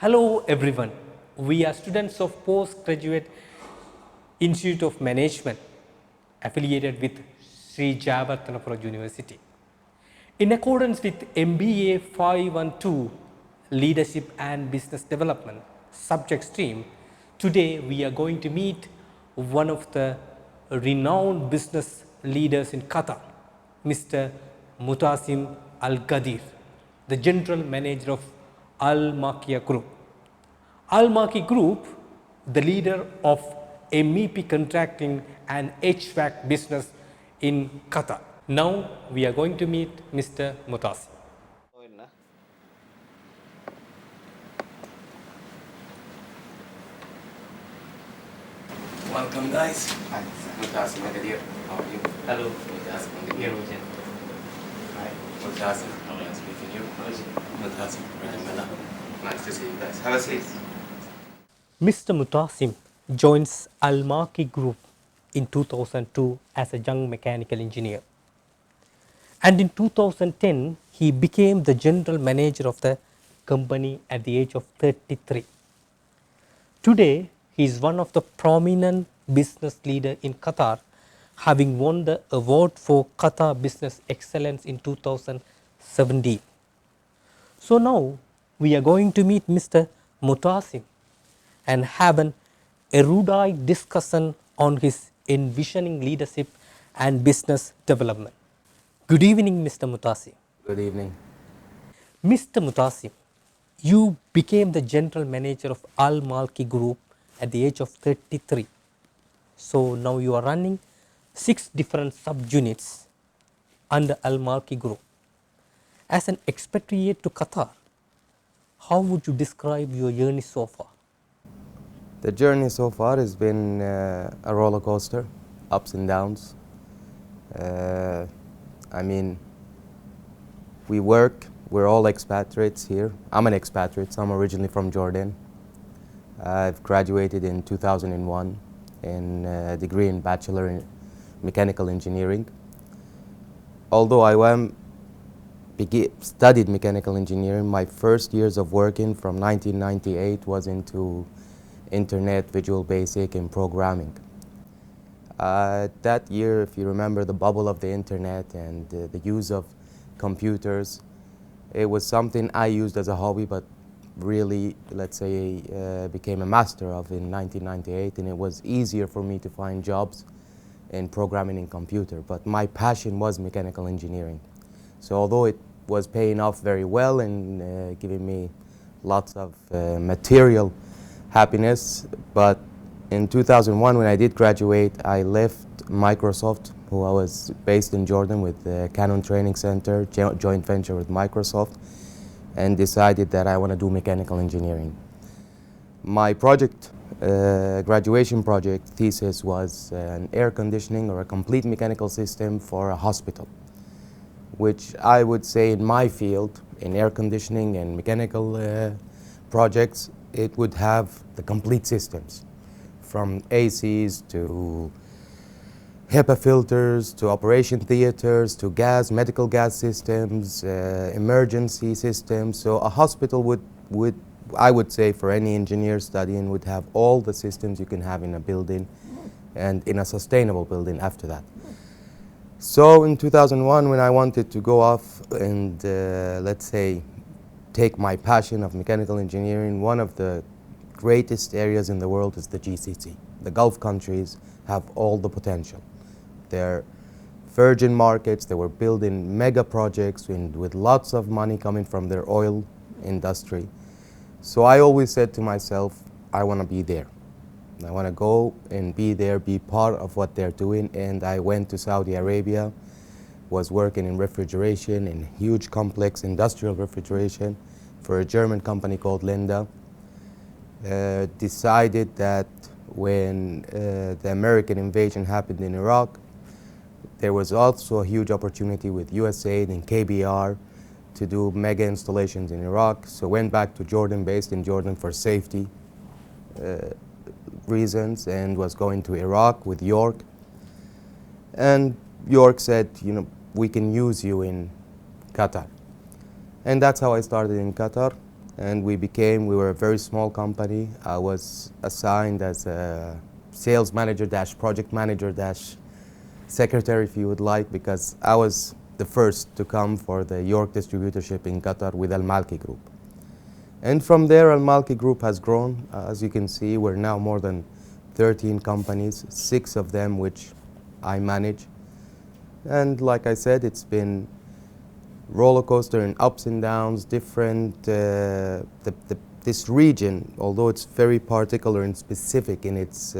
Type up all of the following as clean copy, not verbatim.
Hello everyone, we are students of Postgraduate Institute of Management affiliated with Sri Jayavarthanapura University. In accordance with MBA 512 Leadership and Business Development subject stream, today we are going to meet one of the renowned business leaders in Qatar, Mr. Mutasim Al-Ghadir, the General Manager of Al-Makia Group. Al-Maki Group, the leader of MEP contracting and HVAC business in Qatar. Now we are going to meet Mr. Mutasim. Welcome guys. Hi, Mutasim Ghadir. How are you? Hello. Mutasim Here, Ghadir. Hi, Mutasim. How nice meeting you. Mutasim. Nice to see you guys. Have a seat. Mr. Mutasim joins Al-Maki Group in 2002 as a young mechanical engineer. And in 2010, he became the general manager of the company at the age of 33. Today, he is one of the prominent business leaders in Qatar, having won the award for Qatar Business Excellence in 2017. So now, we are going to meet Mr. Mutasim and have an erudite discussion on his envisioning leadership and business development. Good evening, Mr. Mutasim. Good evening. Mr. Mutasim, you became the general manager of Al Malki Group at the age of 33. So now you are running 6 different subunits under Al Malki Group. As an expatriate to Qatar, how would you describe your journey so far? The journey so far has been a roller coaster, ups and downs. I mean, we're all expatriates here. I'm an expatriate, so I'm originally from Jordan. I've graduated in 2001 in a degree in Bachelor in Mechanical Engineering. Although studied mechanical engineering, my first years of working from 1998 was into Internet, Visual Basic, and programming. That year, if you remember the bubble of the Internet and the use of computers, it was something I used as a hobby, but really, let's say, became a master of in 1998, and it was easier for me to find jobs in programming and computer. But my passion was mechanical engineering. So although it was paying off very well and giving me lots of material happiness, but in 2001 when I did graduate, I left Microsoft, who I was based in Jordan with the Canon Training Center, joint venture with Microsoft, and decided that I want to do mechanical engineering. My project, graduation project thesis was an air conditioning or a complete mechanical system for a hospital, which I would say in my field, in air conditioning and mechanical projects, it would have the complete systems, from ACs to HEPA filters, to operation theaters, to medical gas systems, emergency systems. So a hospital would, I would say, for any engineer studying, would have all the systems you can have in a building and in a sustainable building after that. So in 2001, when I wanted to go off and, let's say, take my passion of mechanical engineering, one of the greatest areas in the world is the GCC. The Gulf countries have all the potential. They're virgin markets. They were building mega projects with lots of money coming from their oil industry. So I always said to myself, I want to be there. I want to go and be there, be part of what they're doing. And I went to Saudi Arabia, was working in refrigeration, in huge complex industrial refrigeration for a German company called Linde. Decided that when the American invasion happened in Iraq, there was also a huge opportunity with USAID and KBR to do mega installations in Iraq. So went back to Jordan, based in Jordan for safety reasons, and was going to Iraq with York. And York said, we can use you in Qatar. And that's how I started in Qatar. and we were a very small company. I was assigned as a sales manager dash project manager dash secretary, if you would like, because I was the first to come for the York distributorship in Qatar with Al Malki Group. And from there, Al Malki Group has grown. As you can see, we're now more than 13 companies, 6 of them which I manage. And like I said, it's been roller coaster and ups and downs, different. This region, although it's very particular and specific in its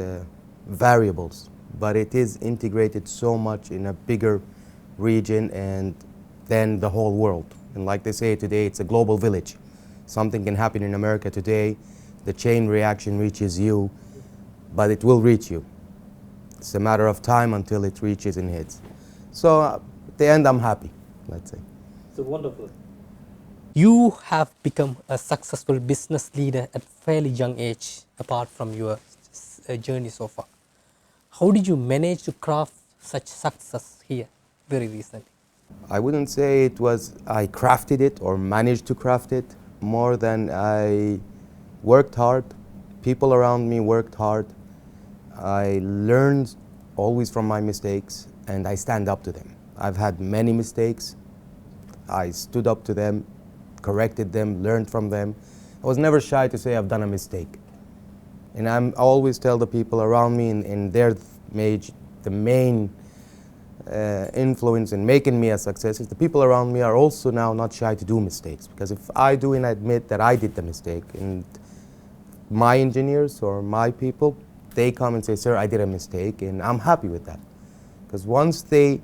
variables, but it is integrated so much in a bigger region and then the whole world. And like they say today, it's a global village. Something can happen in America today, the chain reaction reaches you, but it will reach you. It's a matter of time until it reaches and hits. So at the end, I'm happy, let's say. So wonderful. You have become a successful business leader at fairly young age, apart from your journey so far. How did you manage to craft such success here very recently? I wouldn't say it was I crafted it or managed to craft it, more than I worked hard. People around me worked hard. I learned always from my mistakes and I stand up to them. I've had many mistakes. I stood up to them, corrected them, learned from them. I was never shy to say I've done a mistake. And I always tell the people around me, and they're the main influence in making me a success, is the people around me are also now not shy to do mistakes. Because if I do and admit that I did the mistake, and my engineers or my people, they come and say, sir, I did a mistake, and I'm happy with that. Because once they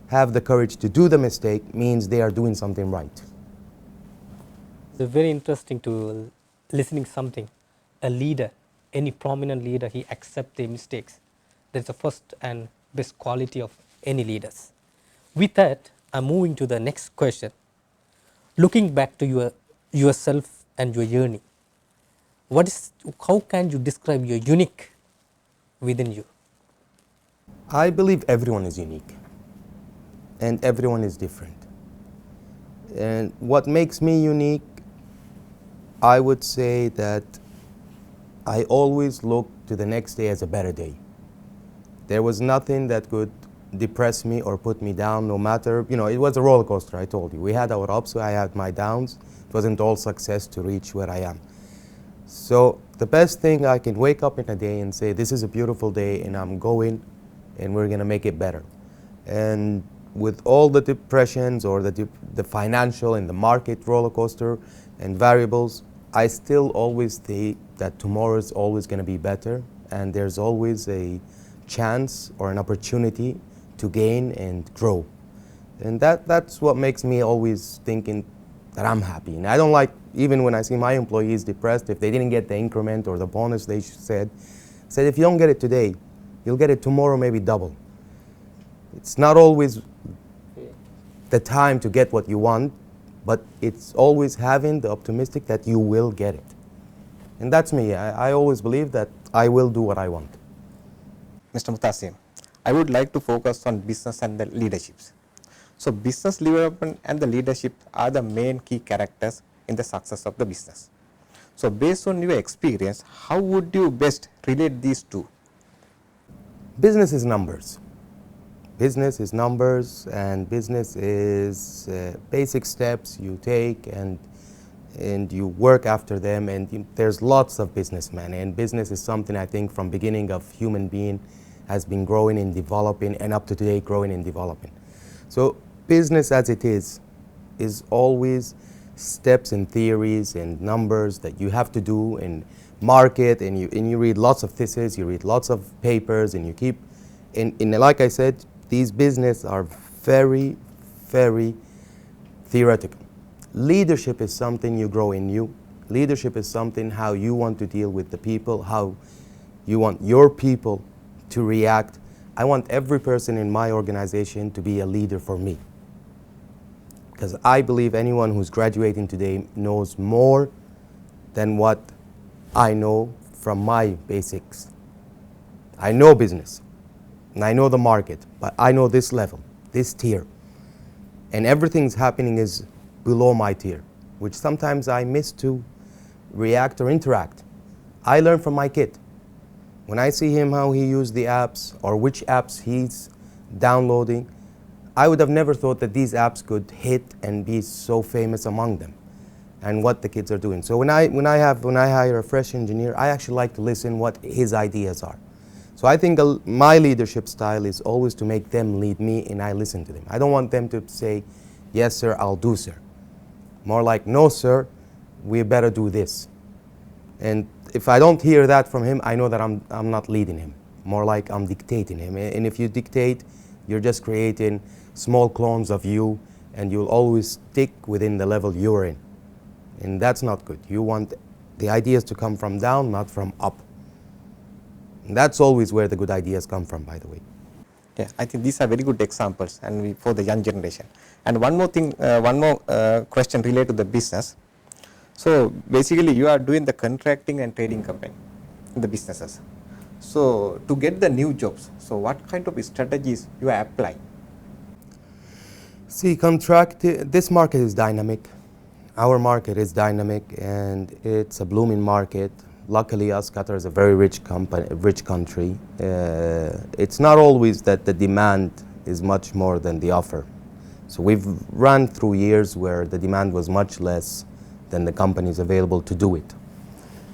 have the courage to do the mistake, means they are doing something right. It's very interesting to listening something. A leader, any prominent leader, he accepts their mistakes. That's the first and best quality of any leaders. With that, I'm moving to the next question. Looking back to yourself and your journey, how can you describe your unique within you? I believe everyone is unique and everyone is different. And what makes me unique, I would say that I always look to the next day as a better day. There was nothing that could depress me or put me down, no matter, it was a roller coaster, I told you. We had our ups, I had my downs. It wasn't all success to reach where I am. So the best thing, I can wake up in a day and say, this is a beautiful day and I'm going and we're gonna make it better. And with all the depressions or the financial and the market roller coaster and variables, I still always think that tomorrow is always gonna be better and there's always a chance or an opportunity to gain and grow. And that's what makes me always thinking that I'm happy. And I don't like, even when I see my employees depressed, if they didn't get the increment or the bonus they said if you don't get it today, you'll get it tomorrow, maybe double. It's not always the time to get what you want, but it's always having the optimistic that you will get it. And that's me. I always believe that I will do what I want. Mr. Mutasim, I would like to focus on business and the leaderships. So business development and the leadership are the main key characters in the success of the business. So based on your experience, how would you best relate these two? Business is numbers. Business is numbers, and business is basic steps you take and you work after them, and there's lots of businessmen, and business is something I think from beginning of human being has been growing and developing, and up to today growing and developing. So business as it is always steps and theories and numbers that you have to do and market, and you read lots of theses, you read lots of papers, and you keep, and like I said, these business are very, very theoretical. Leadership is something you grow in you. Leadership is something how you want to deal with the people, how you want your people to react. I want every person in my organization to be a leader for me. Because I believe anyone who's graduating today knows more than what I know from my basics. I know business, and I know the market, but I know this level, this tier. And everything's happening is below my tier, which sometimes I miss to react or interact. I learn from my kid. When I see him how he used the apps or which apps he's downloading, I would have never thought that these apps could hit and be so famous among them, and what the kids are doing. So when I hire a fresh engineer, I actually like to listen what his ideas are. So I think my leadership style is always to make them lead me, and I listen to them. I don't want them to say, yes sir, I'll do sir. More like, no sir, we better do this. And if I don't hear that from him, I know that I'm not leading him. More like I'm dictating him. And if you dictate, you're just creating small clones of you, and you'll always stick within the level you're in. And that's not good. You want the ideas to come from down, not from up. And that's always where the good ideas come from, by the way. Yeah, I think these are very good examples and for the young generation. And one more thing, one more question related to the business. So basically you are doing the contracting and trading company in the businesses. So to get the new jobs, so what kind of strategies you are applying? See, this market is dynamic. Our market is dynamic, and it's a blooming market. Luckily, us, Qatar is a very rich country. It's not always that the demand is much more than the offer. So we've run through years where the demand was much less than the companies available to do it.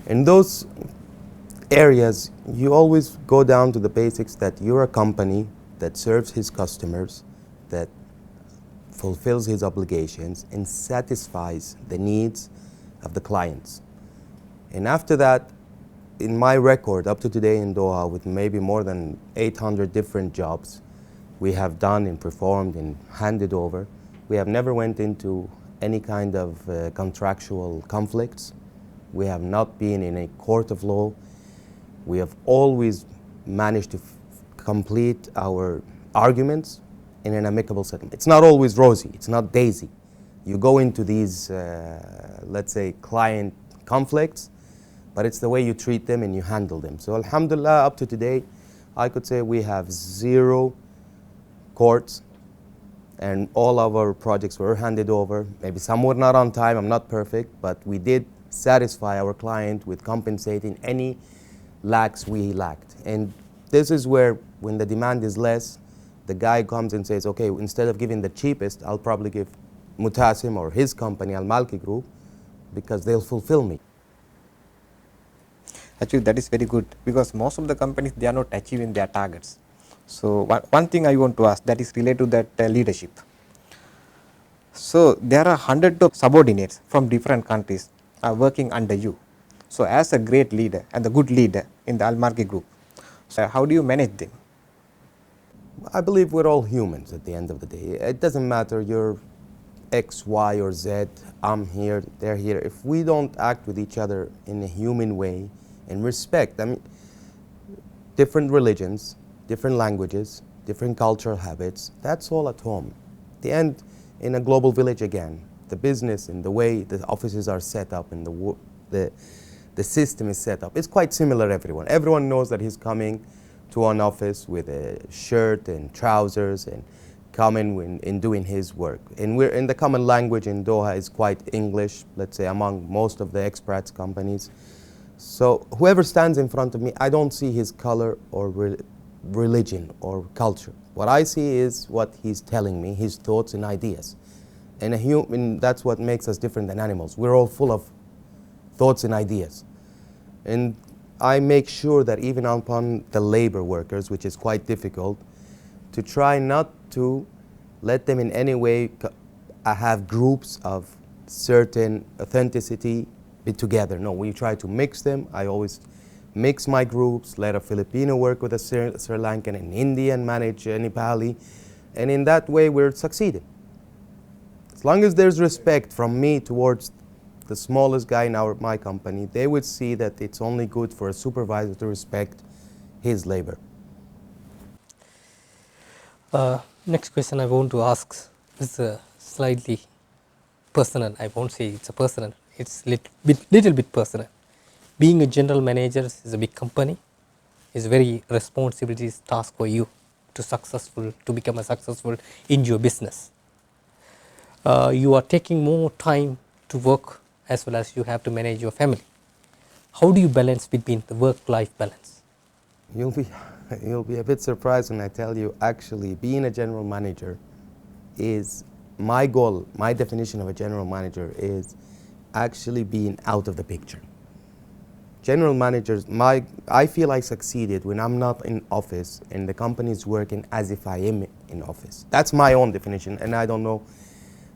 In those areas, you always go down to the basics that you're a company that serves his customers, that fulfills his obligations, and satisfies the needs of the clients. And after that, in my record up to today in Doha, with maybe more than 800 different jobs we have done and performed and handed over, we have never went into any kind of contractual conflicts. We have not been in a court of law. We have always managed to complete our arguments in an amicable settlement. It's not always rosy, it's not daisy. You go into these, let's say, client conflicts, but it's the way you treat them and you handle them. So alhamdulillah, up to today, I could say we have 0 courts, and all of our projects were handed over. Maybe some were not on time, I'm not perfect, but we did satisfy our client with compensating any lacks we lacked. And this is where, when the demand is less, the guy comes and says, okay, instead of giving the cheapest, I'll probably give Mutasim or his company, Ghadir-Group, because they'll fulfill me. Actually, that is very good, because most of the companies, they are not achieving their targets. So one thing I want to ask, that is related to that leadership. So there are hundreds of subordinates from different countries are working under you. So as a great leader and a good leader in the Ghadir-Group, so how do you manage them? I believe we're all humans at the end of the day. It doesn't matter you're X, Y, or Z, I'm here, they're here. If we don't act with each other in a human way and respect, I mean, different religions, different languages, different cultural habits, that's all at home. At the end, in a global village again, the business and the way the offices are set up and the system is set up, it's quite similar everyone. Everyone knows that he's coming to an office with a shirt and trousers and coming in doing his work. And we're in the common language in Doha is quite English, let's say, among most of the expats companies. So whoever stands in front of me, I don't see his color or religion or culture. What I see is what he's telling me, his thoughts and ideas. And a human, that's what makes us different than animals. We're all full of thoughts and ideas. And I make sure that even upon the labor workers, which is quite difficult, to try not to let them in any way have groups of certain authenticity be together. No, we try to mix them. I always mix my groups, let a Filipino work with a Sri Lankan, an Indian manage a Nepali, and in that way we're succeeding. As long as there's respect from me towards the smallest guy in my company, they would see that it's only good for a supervisor to respect his labor. Next question I want to ask is slightly personal. I won't say it's a personal, it's little bit personal. Being a general manager is a big company. It's very responsibilities task for you to become a successful in your business. You are taking more time to work as well as you have to manage your family. How do you balance between the work-life balance? You'll be, you'll be a bit surprised when I tell you, actually, being a general manager is my goal. My definition of a general manager is actually being out of the picture. General managers, I feel I succeeded when I'm not in office and the company is working as if I am in office. That's my own definition, and I don't know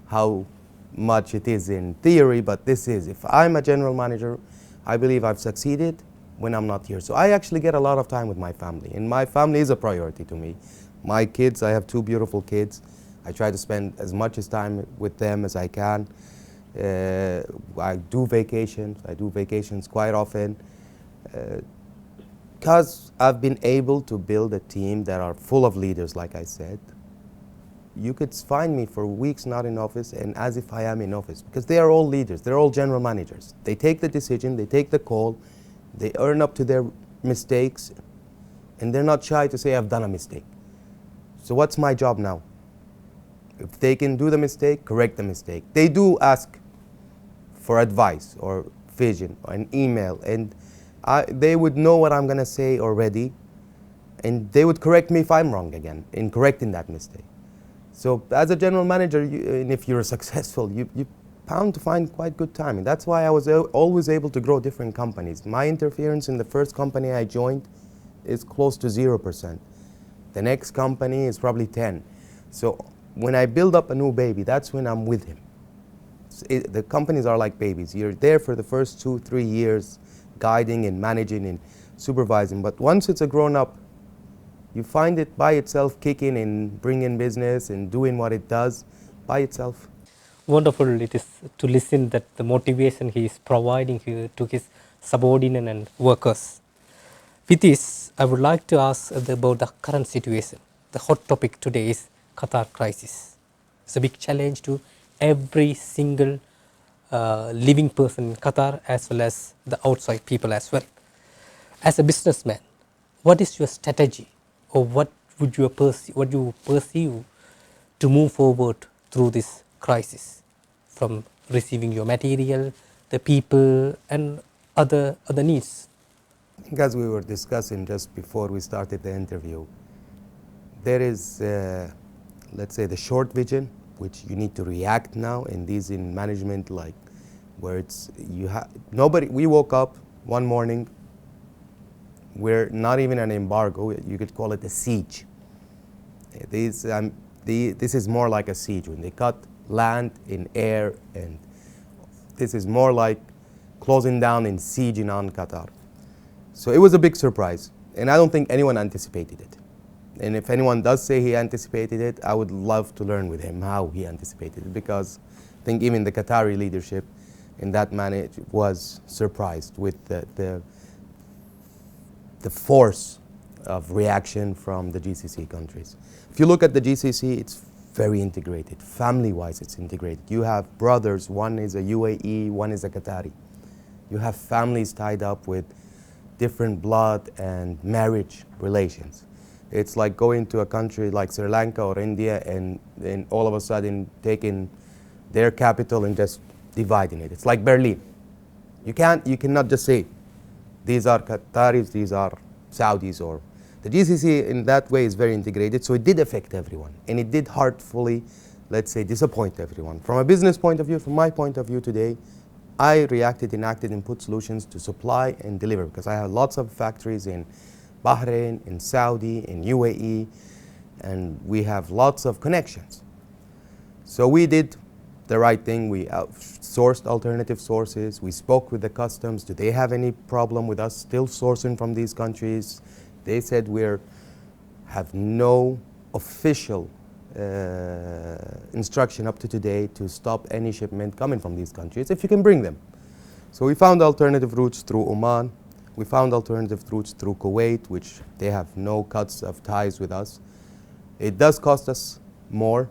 how much it is in theory, but this is. If I'm a general manager, I believe I've succeeded when I'm not here. So I actually get a lot of time with my family, and my family is a priority to me. My kids, I have 2 beautiful kids. I try to spend as much time with them as I can. I do vacations. I do vacations quite often. Because I've been able to build a team that are full of leaders, like I said, you could find me for weeks not in office and as if I am in office, because they are all leaders. They're all general managers. They take the decision, they take the call, they earn up to their mistakes, and they're not shy to say, I've done a mistake. So what's my job now? If they can do the mistake, correct the mistake. They do ask for advice or vision or an email, and they would know what I'm going to say already, and they would correct me if I'm wrong again in correcting that mistake. So as a general manager, and if you're successful, you bound to find quite good timing. That's why I was always able to grow different companies. My interference in the first company I joined is close to 0%. The next company is probably 10. So when I build up a new baby, that's when I'm with him. The companies are like babies. You're there for the first 2-3 years, guiding and managing and supervising. But once it's a grown-up, you find it by itself kicking and bringing business and doing what it does by itself. Wonderful it is to listen that the motivation he is providing here to his subordinate and workers. With this, I would like to ask about the current situation. The hot topic today is Qatar crisis. It's a big challenge to every single living person in Qatar, as well as the outside people as well. As a businessman, what is your strategy, or what would you perceive to move forward through this crisis, from receiving your material, the people, and other needs? As we were discussing just before we started the interview, there is, let's say, the short vision, which you need to react now, and these in management, like where it's nobody. We woke up one morning. We're not even an embargo. You could call it a siege. This is more like a siege when they cut land in air, and this is more like closing down and sieging on Qatar. So it was a big surprise, and I don't think anyone anticipated it. And if anyone does say he anticipated it, I would love to learn with him how he anticipated it, because I think even the Qatari leadership in that manner was surprised with the force of reaction from the GCC countries. If you look at the GCC, it's very integrated. Family-wise, it's integrated. You have brothers, one is a UAE, one is a Qatari. You have families tied up with different blood and marriage relations. It's like going to a country like Sri Lanka or India and then all of a sudden taking their capital and just dividing it. It's like Berlin. You cannot just say, these are Qataris, these are Saudis, or the GCC in that way is very integrated, so it did affect everyone, and it did heartfully, let's say, disappoint everyone. From a business point of view, from my point of view today, I reacted and acted and put solutions to supply and deliver, because I have lots of factories in Bahrain, in Saudi, in UAE, and we have lots of connections. So we did the right thing. We sourced alternative sources. We spoke with the customs. Do they have any problem with us still sourcing from these countries? They said we have no official instruction up to today to stop any shipment coming from these countries if you can bring them. So we found alternative routes through Oman. We found alternative routes through Kuwait, which they have no cuts of ties with us. It does cost us more.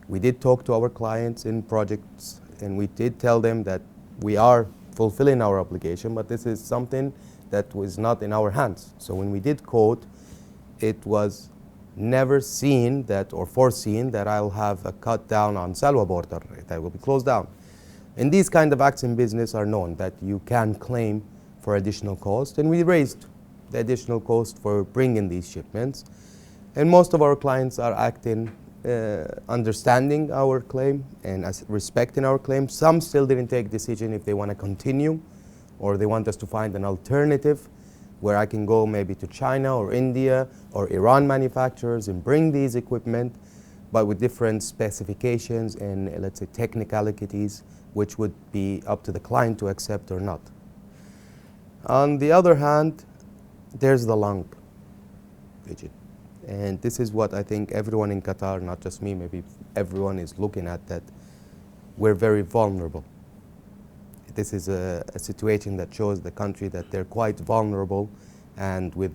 We did talk to our clients in projects, and we did tell them that we are fulfilling our obligation, but this is something that was not in our hands. So when we did quote, it was never seen that or foreseen that I'll have a cut down on Salwa border. That will be closed down. And these kind of acts in business are known that you can claim for additional cost, and we raised the additional cost for bringing these shipments. And most of our clients are acting, understanding our claim and respecting our claim. Some still didn't take decision if they want to continue or they want us to find an alternative where I can go maybe to China or India or Iran manufacturers and bring these equipment, but with different specifications and let's say technicalities, which would be up to the client to accept or not. On the other hand, there's the long vision. And this is what I think everyone in Qatar, not just me, maybe everyone is looking at, that we're very vulnerable. This is a situation that shows the country that they're quite vulnerable, and with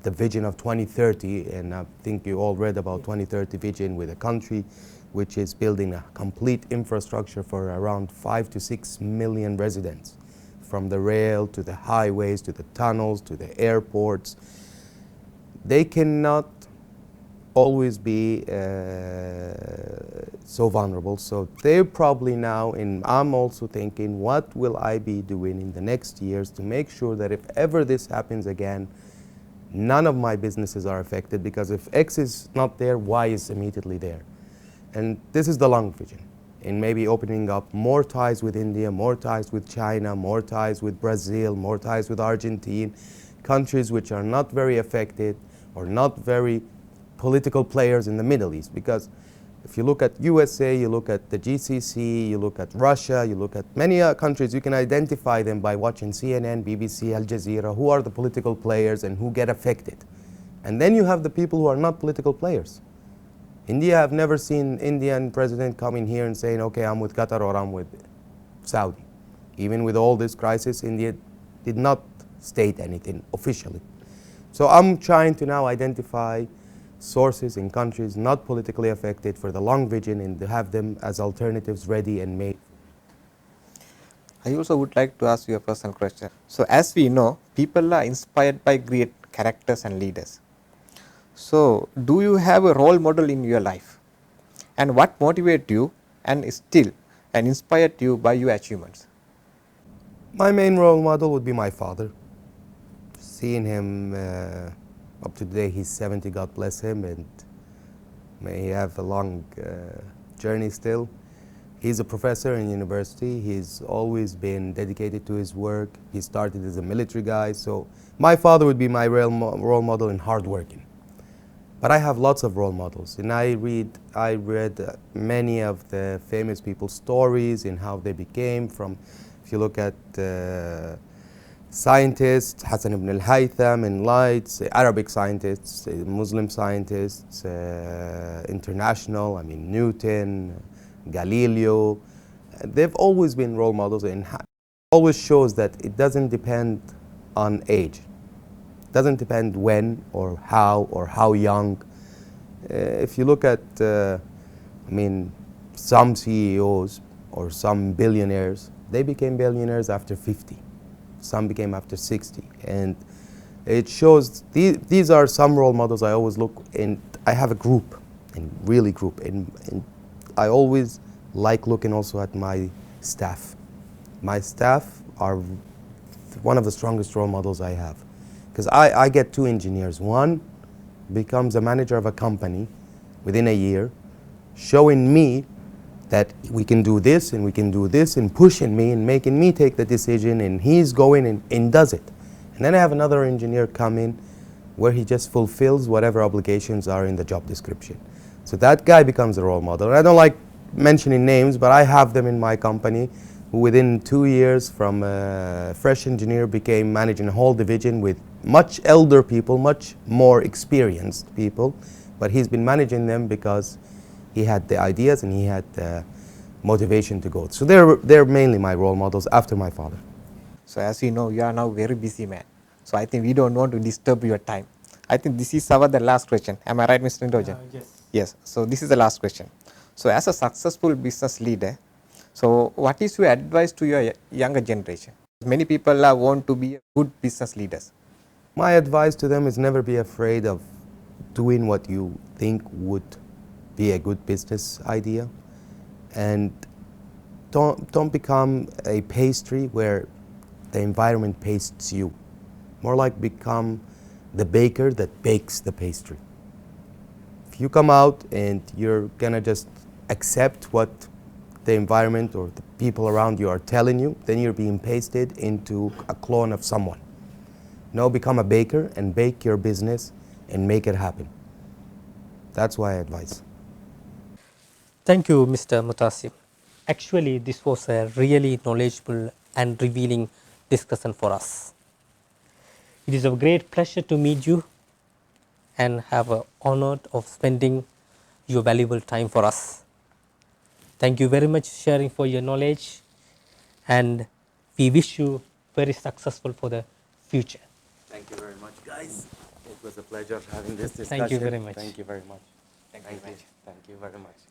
the vision of 2030, and I think you all read about 2030 vision with a country which is building a complete infrastructure for around 5 to 6 million residents, from the rail to the highways to the tunnels to the airports. They cannot always be so vulnerable. So they're probably now, and I'm also thinking, what will I be doing in the next years to make sure that if ever this happens again, none of my businesses are affected, because if X is not there, Y is immediately there. And this is the long vision, and maybe opening up more ties with India, more ties with China, more ties with Brazil, more ties with Argentina, countries which are not very affected or not very political players in the Middle East. Because if you look at USA, you look at the GCC, you look at Russia, you look at many countries, you can identify them by watching CNN, BBC, Al Jazeera, who are the political players and who get affected. And then you have the people who are not political players. India, I've never seen Indian president coming here and saying, okay, I'm with Qatar or I'm with Saudi. Even with all this crisis, India did not state anything officially. So I'm trying to now identify sources in countries not politically affected for the long vision, and to have them as alternatives ready and made. I also would like to ask you a personal question. So as we know, people are inspired by great characters and leaders. So do you have a role model in your life? And what motivated you and inspired you by your achievements? My main role model would be my father. Seeing him up to today, he's 70, God bless him, and may he have a long journey still. He's a professor in university. He's always been dedicated to his work. He started as a military guy. So my father would be my role model in hard working. But I have lots of role models, and I read many of the famous people's stories and how they became from. If you look at scientists, Hassan ibn al-Haytham in lights, Arabic scientists, Muslim scientists, international, I mean Newton, Galileo, they've always been role models, and always shows that it doesn't depend on age. It doesn't depend when or how young. If you look at, I mean, some CEOs or some billionaires, they became billionaires after 50. Some became after 60. And it shows, these are some role models I always look, and I have a group, and really group. And I always like looking also at my staff. My staff are one of the strongest role models I have. Because I get 2 engineers. One becomes a manager of a company within a year, showing me that we can do this and we can do this, and pushing me and making me take the decision, and he's going and does it. And then I have another engineer come in where he just fulfills whatever obligations are in the job description. So that guy becomes a role model. And I don't like mentioning names, but I have them in my company who within 2 years from a fresh engineer became managing a whole division with much elder people, much more experienced people, but he's been managing them because he had the ideas and he had the motivation to go. So they're mainly my role models after my father. So as you know, you are now very busy man. So I think we don't want to disturb your time. I think this is the last question. Am I right, Mr. Indojan? Yes. Yes. So this is the last question. So as a successful business leader, so what is your advice to your younger generation? Many people want to be good business leaders. My advice to them is never be afraid of doing what you think would be a good business idea. And don't become a pastry where the environment pastes you. More like become the baker that bakes the pastry. If you come out and you're gonna just accept what the environment or the people around you are telling you, then you're being pasted into a clone of someone. No, become a baker and bake your business and make it happen. That's why I advise. Thank you, Mr. Mutasim. Actually, this was a really knowledgeable and revealing discussion for us. It is a great pleasure to meet you and have an honor of spending your valuable time for us. Thank you very much sharing for your knowledge, and we wish you very successful for the future. Thank you very much, guys. It was a pleasure having this discussion. Thank you very much. Thank you very much. Thank you very much. Thank you very much.